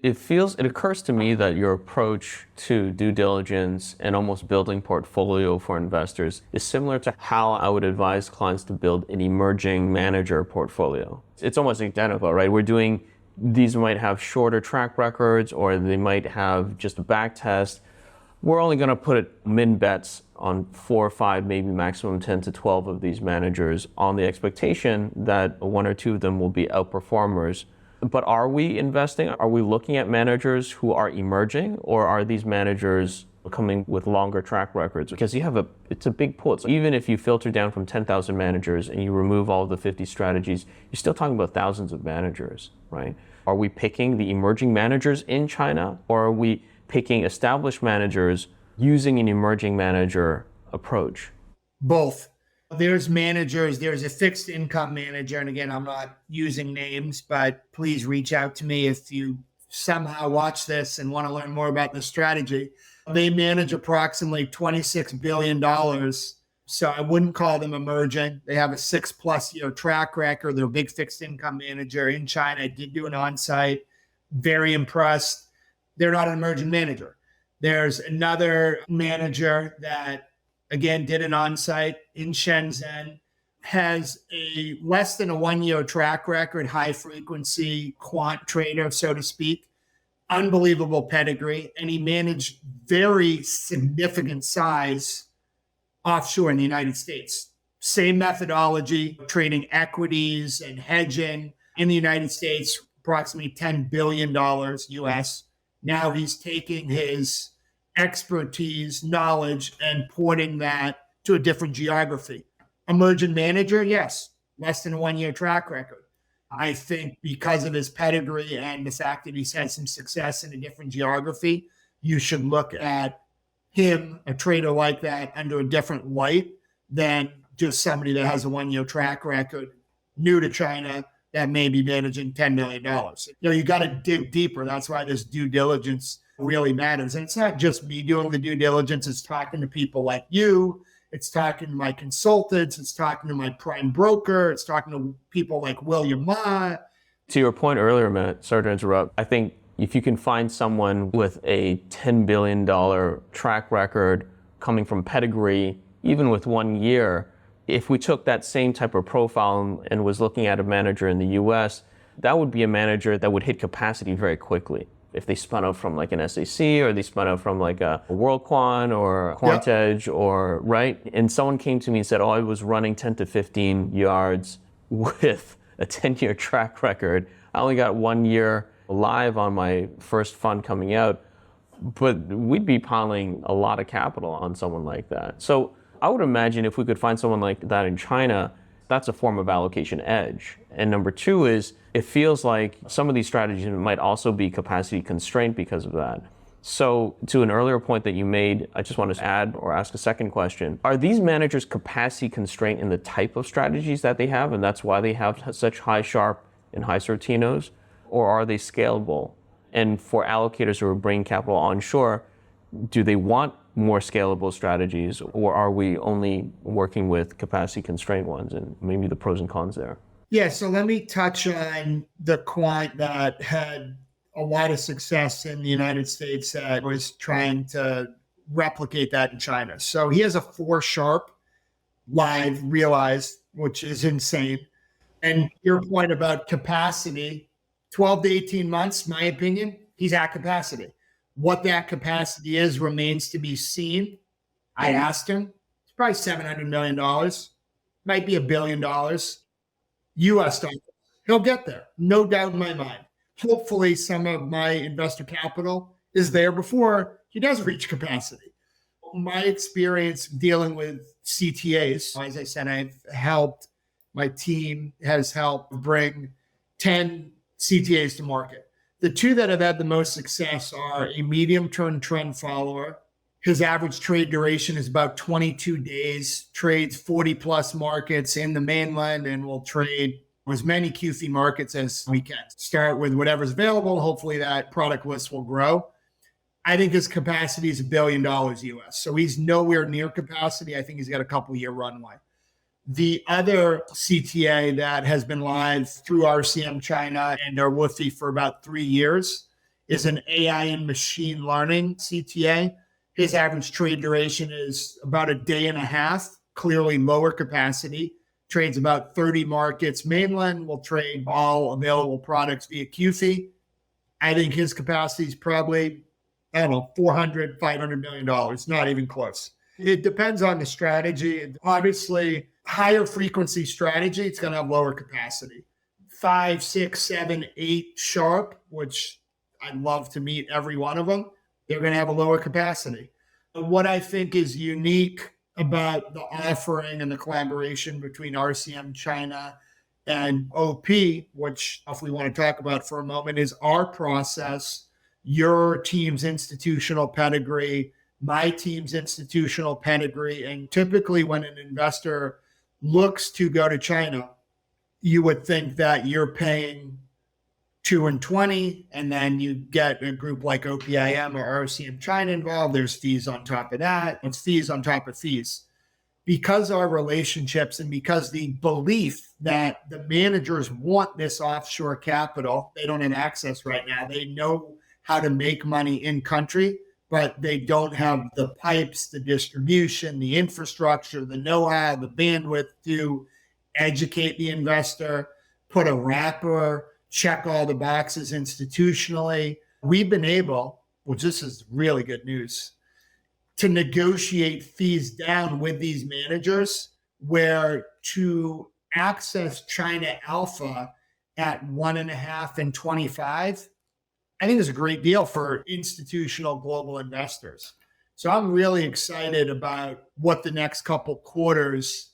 It occurs to me that your approach to due diligence and almost building portfolio for investors is similar to how I would advise clients to build an emerging manager portfolio. It's almost identical, right? These might have shorter track records, or they might have just a back test. We're only going to put min bets on 4 or 5, maybe maximum 10 to 12 of these managers on the expectation that 1 or 2 of them will be outperformers. But are we investing? Are we looking at managers who are emerging, or are these managers coming with longer track records? Because it's a big pool. So even if you filter down from 10,000 managers and you remove all of the 50 strategies, you're still talking about thousands of managers, right? Are we picking the emerging managers in China, or are we picking established managers using an emerging manager approach? Both. There's a fixed income manager. And again, I'm not using names, but please reach out to me if you somehow watch this and want to learn more about the strategy. They manage approximately $26 billion. So I wouldn't call them emerging. They have a 6+ year track record. They're a big fixed income manager in China. I did do an onsite. Very impressed. They're not an emerging manager. There's another manager that, again, did an onsite in Shenzhen, has a less than a 1 year track record, high frequency quant trader, so to speak, unbelievable pedigree. And he managed very significant size offshore in the United States. Same methodology, trading equities and hedging in the United States, approximately $10 billion US. Now he's taking his expertise, knowledge, and porting that to a different geography. Emerging manager, yes, less than a 1 year track record. I think because of his pedigree and the fact that he's had some success in a different geography, you should look at him, a trader like that, under a different light than just somebody that has a 1 year track record, new to China, that may be managing $10 million. You got to dig deeper. That's why this due diligence really matters. And it's not just me doing the due diligence. It's talking to people like you. It's talking to my consultants. It's talking to my prime broker. It's talking to people like William Ma. To your point earlier, Matt, sorry to interrupt. I think if you can find someone with a $10 billion track record coming from pedigree, even with 1 year, if we took that same type of profile and was looking at a manager in the US, that would be a manager that would hit capacity very quickly. If they spun out from like an SAC, or they spun out from like a World Quant or Quant Edge, or right? And someone came to me and said, I was running 10 to 15 yards with a 10-year track record. I only got 1 year live on my first fund coming out, but we'd be piling a lot of capital on someone like that. So I would imagine if we could find someone like that in China, that's a form of allocation edge. And number 2 is, it feels like some of these strategies might also be capacity constrained because of that. So to an earlier point that you made, I just want to add or ask a second question. Are these managers capacity constrained in the type of strategies that they have, and that's why they have such high Sharpe and high Sortinos? Or are they scalable? And for allocators who are bringing capital onshore, do they want more scalable strategies, or are we only working with capacity constrained ones, and maybe the pros and cons there? Yeah, so let me touch on the quant that had a lot of success in the United States that was trying to replicate that in China. So he has a 4 Sharpe live realized, which is insane. And your point about capacity, 12 to 18 months, my opinion, he's at capacity. What that capacity is remains to be seen. I asked him, it's probably $700 million, might be $1 billion US dollars. He'll get there, no doubt in my mind. Hopefully some of my investor capital is there before he does reach capacity. My experience dealing with CTAs, as I said, my team has helped bring 10 CTAs to market. The 2 that have had the most success are a medium-term trend follower. His average trade duration is about 22 days, trades 40 plus markets in the mainland, and will trade as many QFI markets as we can. Start with whatever's available. Hopefully that product list will grow. I think his capacity is $1 billion US. So he's nowhere near capacity. I think he's got a couple year runway. The other CTA that has been live through RCM China and are with me for about 3 years is an AI and machine learning CTA. His average trade duration is about a day and a half, clearly lower capacity, trades about 30 markets. Mainland will trade all available products via QFI. I think his capacity is probably, I don't know, $400, $500 million, not even close. It depends on the strategy. Obviously, higher frequency strategy, it's going to have lower capacity. 5, 6, 7, 8 sharp, which I'd love to meet every one of them, they're going to have a lower capacity. What I think is unique about the offering and the collaboration between RCM China and OP, which if we want to talk about for a moment, is our process, your team's institutional pedigree, my team's institutional pedigree. And typically when an investor looks to go to China, you would think that you're paying 2 and 20, and then you get a group like OPIM or RCM China involved. There's fees on top of that. It's fees on top of fees. Because our relationships and because the belief that the managers want this offshore capital, they don't have access right now. They know how to make money in country, but they don't have the pipes, the distribution, the infrastructure, the know-how, the bandwidth to educate the investor, put a wrapper, check all the boxes institutionally. We've been able, which this is really good news, to negotiate fees down with these managers, where to access China Alpha at 1.5 and 25, I think is a great deal for institutional global investors. So I'm really excited about what the next couple quarters,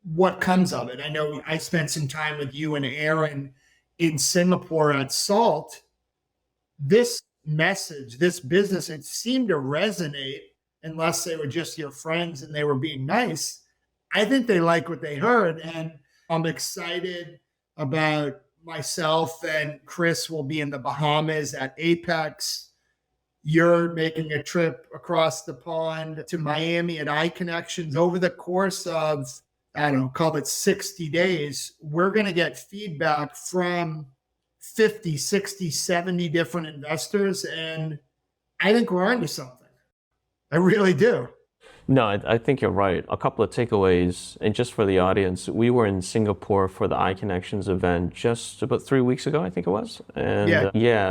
what comes of it. I know I spent some time with you and Aaron in Singapore at SALT. This message, this business, it seemed to resonate, unless they were just your friends and they were being nice. I think they like what they heard. And I'm excited about myself and Chris will be in the Bahamas at Apex. You're making a trip across the pond to Miami at iConnections. Over the course of, I don't know, call it 60 days, we're going to get feedback from 50, 60, 70 different investors. And I think we're onto something. I really do. No, I think you're right. A couple of takeaways, and just for the audience, we were in Singapore for the iConnections event just about 3 weeks ago, I think it was. And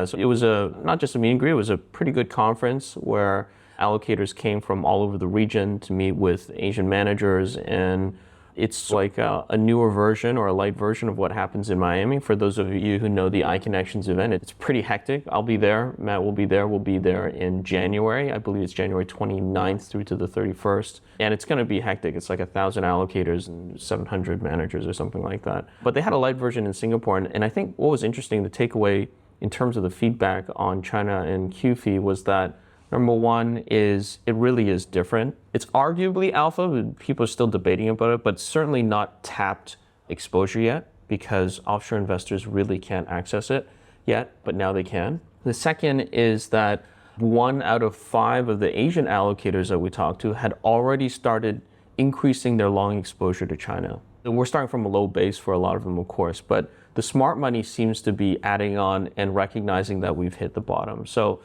so it was not just a meet and greet, it was a pretty good conference where allocators came from all over the region to meet with Asian managers, and it's like a newer version or a light version of what happens in Miami. For those of you who know the iConnections event, it's pretty hectic. I'll be there. Matt will be there. We'll be there in January. I believe it's January 29th through to the 31st. And it's going to be hectic. It's like 1,000 allocators and 700 managers or something like that. But they had a light version in Singapore. And I think what was interesting, the takeaway in terms of the feedback on China and QFI was that number one is it really is different. It's arguably alpha, but people are still debating about it, but certainly not tapped exposure yet because offshore investors really can't access it yet, but now they can. The second is that 1 out of 5 of the Asian allocators that we talked to had already started increasing their long exposure to China. We're starting from a low base for a lot of them, of course, but the smart money seems to be adding on and recognizing that we've hit the bottom. So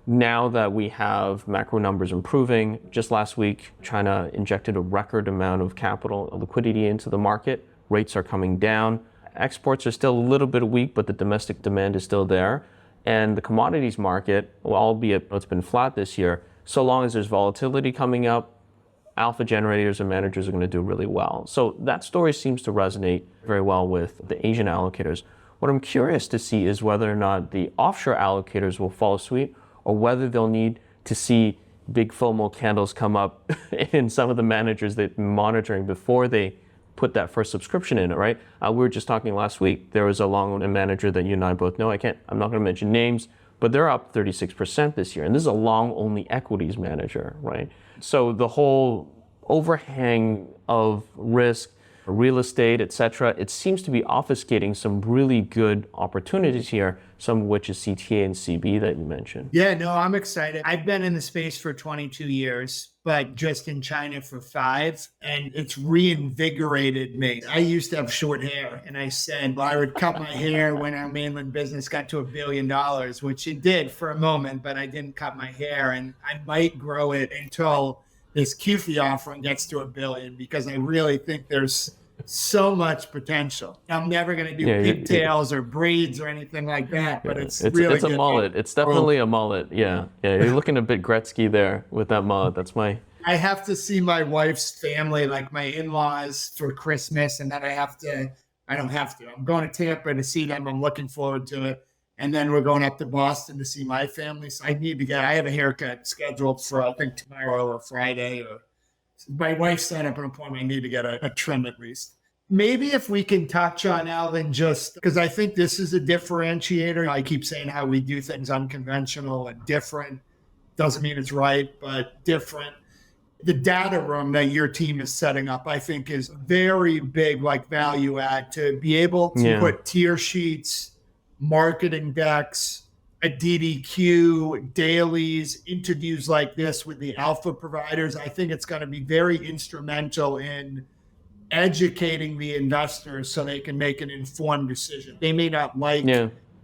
now that we have macro numbers improving, just last week, China injected a record amount of capital liquidity into the market. Rates are coming down. Exports are still a little bit weak, but the domestic demand is still there. And the commodities market, albeit it's been flat this year, so long as there's volatility coming up, alpha generators and managers are going to do really well. So that story seems to resonate very well with the Asian allocators. What I'm curious to see is whether or not the offshore allocators will follow suit, or whether they'll need to see big FOMO candles come up in some of the managers they've been monitoring before they put that first subscription in it, right? We were just talking last week. There was a long-only manager that you and I both know. I'm not going to mention names, but they're up 36% this year. And this is a long-only equities manager, right? So the whole overhang of risk real estate, etc. It seems to be obfuscating some really good opportunities here, some of which is CTA and CB that you mentioned. Yeah, no, I'm excited. I've been in the space for 22 years, but just in China for 5, and it's reinvigorated me. I used to have short hair, and I said, well, I would cut my hair when our mainland business got to $1 billion, which it did for a moment, but I didn't cut my hair, and I might grow it until this QFI offering gets to $1 billion, because I really think there's so much potential. I'm never going to do pigtails or braids or anything like that, but it's really it's a mullet. It's definitely a mullet. Yeah. You're looking a bit Gretzky there with that mullet. I have to see my wife's family, like my in-laws, for Christmas, and then I'm going to Tampa to see them. I'm looking forward to it. And then we're going up to Boston to see my family. So I have a haircut scheduled for, I think, tomorrow or Friday. Or my wife set up an appointment. I need to get a trim at least. Maybe if we can touch on, Alvin, just because I think this is a differentiator. I keep saying how we do things unconventional and different. Doesn't mean it's right, but different. The data room that your team is setting up, I think, is very big, like value add, to be able to put tier sheets, marketing decks, a DDQ, dailies, interviews like this with the alpha providers. I think it's going to be very instrumental in educating the investors so they can make an informed decision. They may not like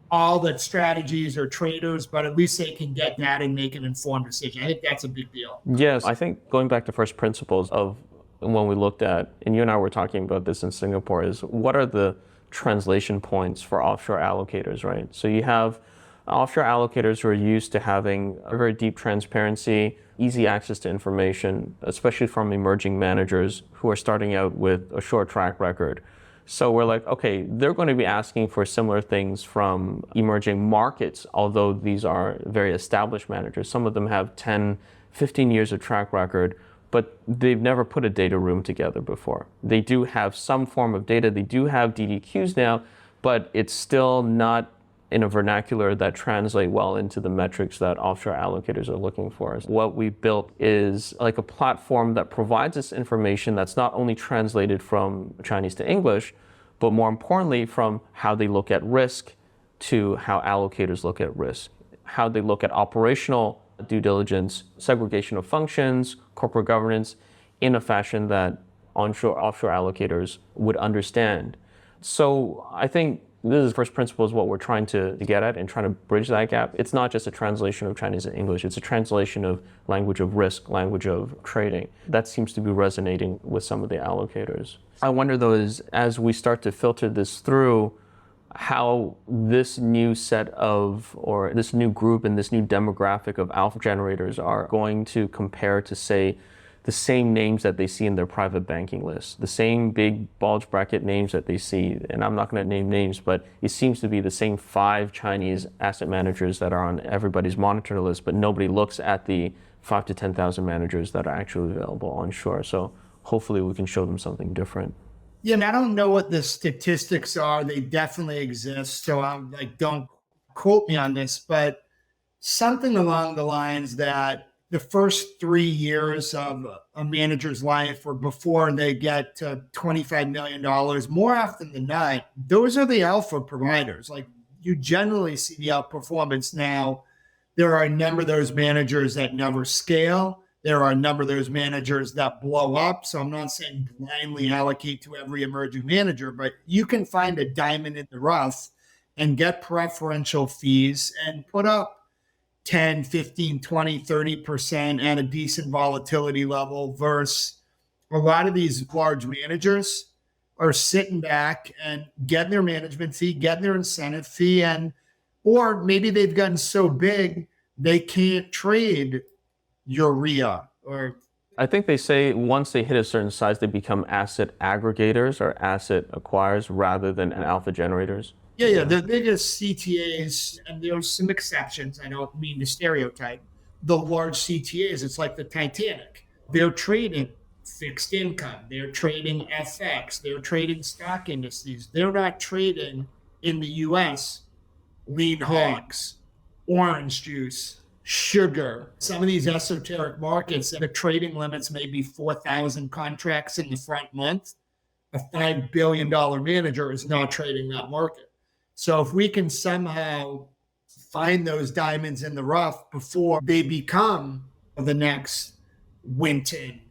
all the strategies or traders, but at least they can get that and make an informed decision. I think that's a big deal. Yes, I think going back to first principles of when we looked at, and you and I were talking about this in Singapore, is what are the translation points for offshore allocators, right? So you have offshore allocators who are used to having a very deep transparency, easy access to information, especially from emerging managers who are starting out with a short track record. So we're like, okay, they're going to be asking for similar things from emerging markets, although these are very established managers. Some of them have 10, 15 years of track record, but they've never put a data room together before. They do have some form of data. They do have DDQs now, but it's still not in a vernacular that translate well into the metrics that offshore allocators are looking for. What we built is like a platform that provides us information that's not only translated from Chinese to English, but more importantly, from how they look at risk to how allocators look at risk, how they look at operational due diligence, segregation of functions, corporate governance, in a fashion that onshore, offshore allocators would understand. So I think this is first principles, what we're trying to get at and trying to bridge that gap. It's not just a translation of Chinese and English, it's a translation of language of risk, language of trading. That seems to be resonating with some of the allocators. I wonder though, is as we start to filter this through, how this new set of, or this new group and this new demographic of alpha generators are going to compare to, say, the same names that they see in their private banking list, the same big bulge bracket names that they see. And I'm not going to name names, but it seems to be the same 5 Chinese asset managers that are on everybody's monitor list, but nobody looks at the 5,000 to 10,000 managers that are actually available onshore. So hopefully we can show them something different. Yeah, and I don't know what the statistics are. They definitely exist. So I'm like, don't quote me on this, but something along the lines that the first 3 years of a manager's life or before they get to $25 million, more often than not, those are the alpha providers. Like you generally see the outperformance. Now, there are a number of those managers that never scale. There are a number of those managers that blow up. So I'm not saying blindly allocate to every emerging manager, but you can find a diamond in the rough and get preferential fees and put up 10, 15, 20, 30% at a decent volatility level versus a lot of these large managers are sitting back and getting their management fee, getting their incentive fee, or maybe they've gotten so big they can't trade urea or. I think they say once they hit a certain size, they become asset aggregators or asset acquirers rather than alpha generators. Yeah. The biggest CTAs, and there's some exceptions, I don't mean to stereotype, the large CTAs, it's like the Titanic. They're trading fixed income. They're trading FX. They're trading stock indices. They're not trading in the US lean hogs, orange juice, sugar. Some of these esoteric markets, the trading limits may be 4,000 contracts in the front month. a $5 billion manager is not trading that market. So if we can somehow find those diamonds in the rough before they become the next Winton,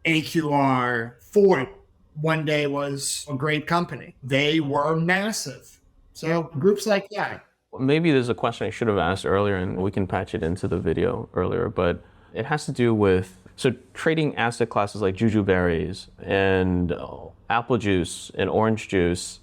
AQR, Ford, one day was a great company. They were massive. So groups like that. Maybe there's a question I should have asked earlier, and we can patch it into the video earlier, but it has to do with, so trading asset classes like juju berries and apple juice and orange juice.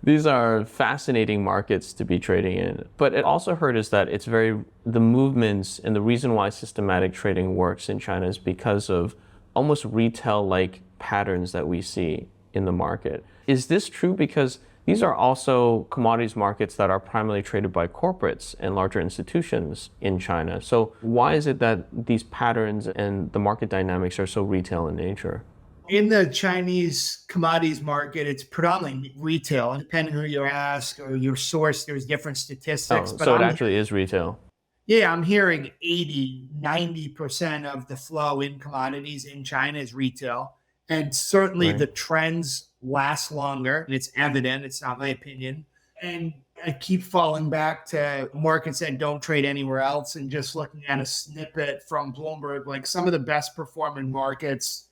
These are fascinating markets to be trading in. But it also hurt is that the movements and the reason why systematic trading works in China is because of almost retail-like patterns that we see in the market. Is this true? Because these are also commodities markets that are primarily traded by corporates and larger institutions in China. So why is it that these patterns and the market dynamics are so retail in nature? In the Chinese commodities market, it's predominantly retail. And depending who you ask or your source, there's different statistics. Oh, so it actually is retail. Yeah, I'm hearing 80, 90% of the flow in commodities in China is retail. And certainly the trends last longer. And it's evident. It's not my opinion. And I keep falling back to markets that don't trade anywhere else and just looking at a snippet from Bloomberg, like some of the best performing markets.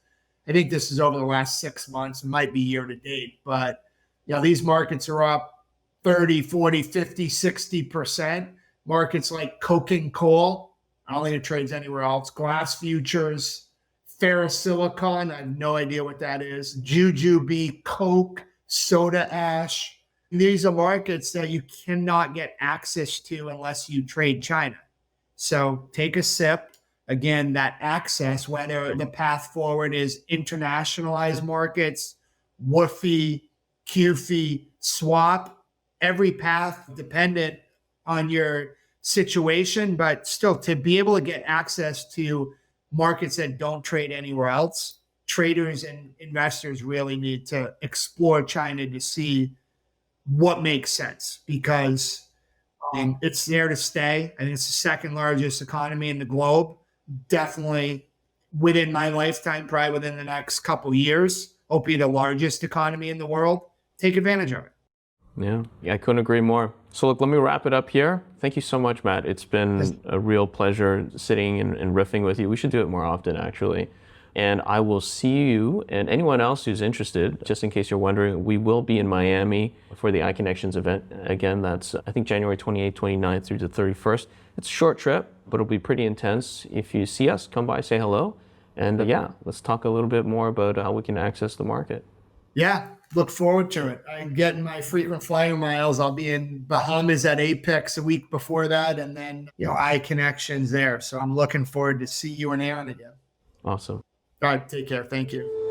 I think this is over the last 6 months. It might be year to date, but these markets are up 30, 40, 50, 60%. Markets like coking coal, I don't think it trades anywhere else. Glass futures, ferrosilicon, I have no idea what that is. Jujube, coke, soda ash. These are markets that you cannot get access to unless you trade China. So take a sip. Again, that access, whether the path forward is internationalized markets, WFI, QFI, swap, every path dependent on your situation, but still to be able to get access to markets that don't trade anywhere else, traders and investors really need to explore China to see what makes sense because it's there to stay. I think it's the second largest economy in the globe. Definitely within my lifetime, probably within the next couple of years, will be the largest economy in the world. Take advantage of it. Yeah, I couldn't agree more. So look, let me wrap it up here. Thank you so much, Matt. It's been a real pleasure sitting and riffing with you. We should do it more often, actually. And I will see you and anyone else who's interested, just in case you're wondering, we will be in Miami for the iConnections event. Again, that's, I think, January 28th, 29th through the 31st. It's a short trip, but it'll be pretty intense. If you see us, come by, say hello. And let's talk a little bit more about how we can access the market. Yeah, look forward to it. I'm getting my frequent flyer miles. I'll be in Bahamas at Apex a week before that, and then iConnections there. So I'm looking forward to see you and Aaron again. Awesome. All right, take care. Thank you.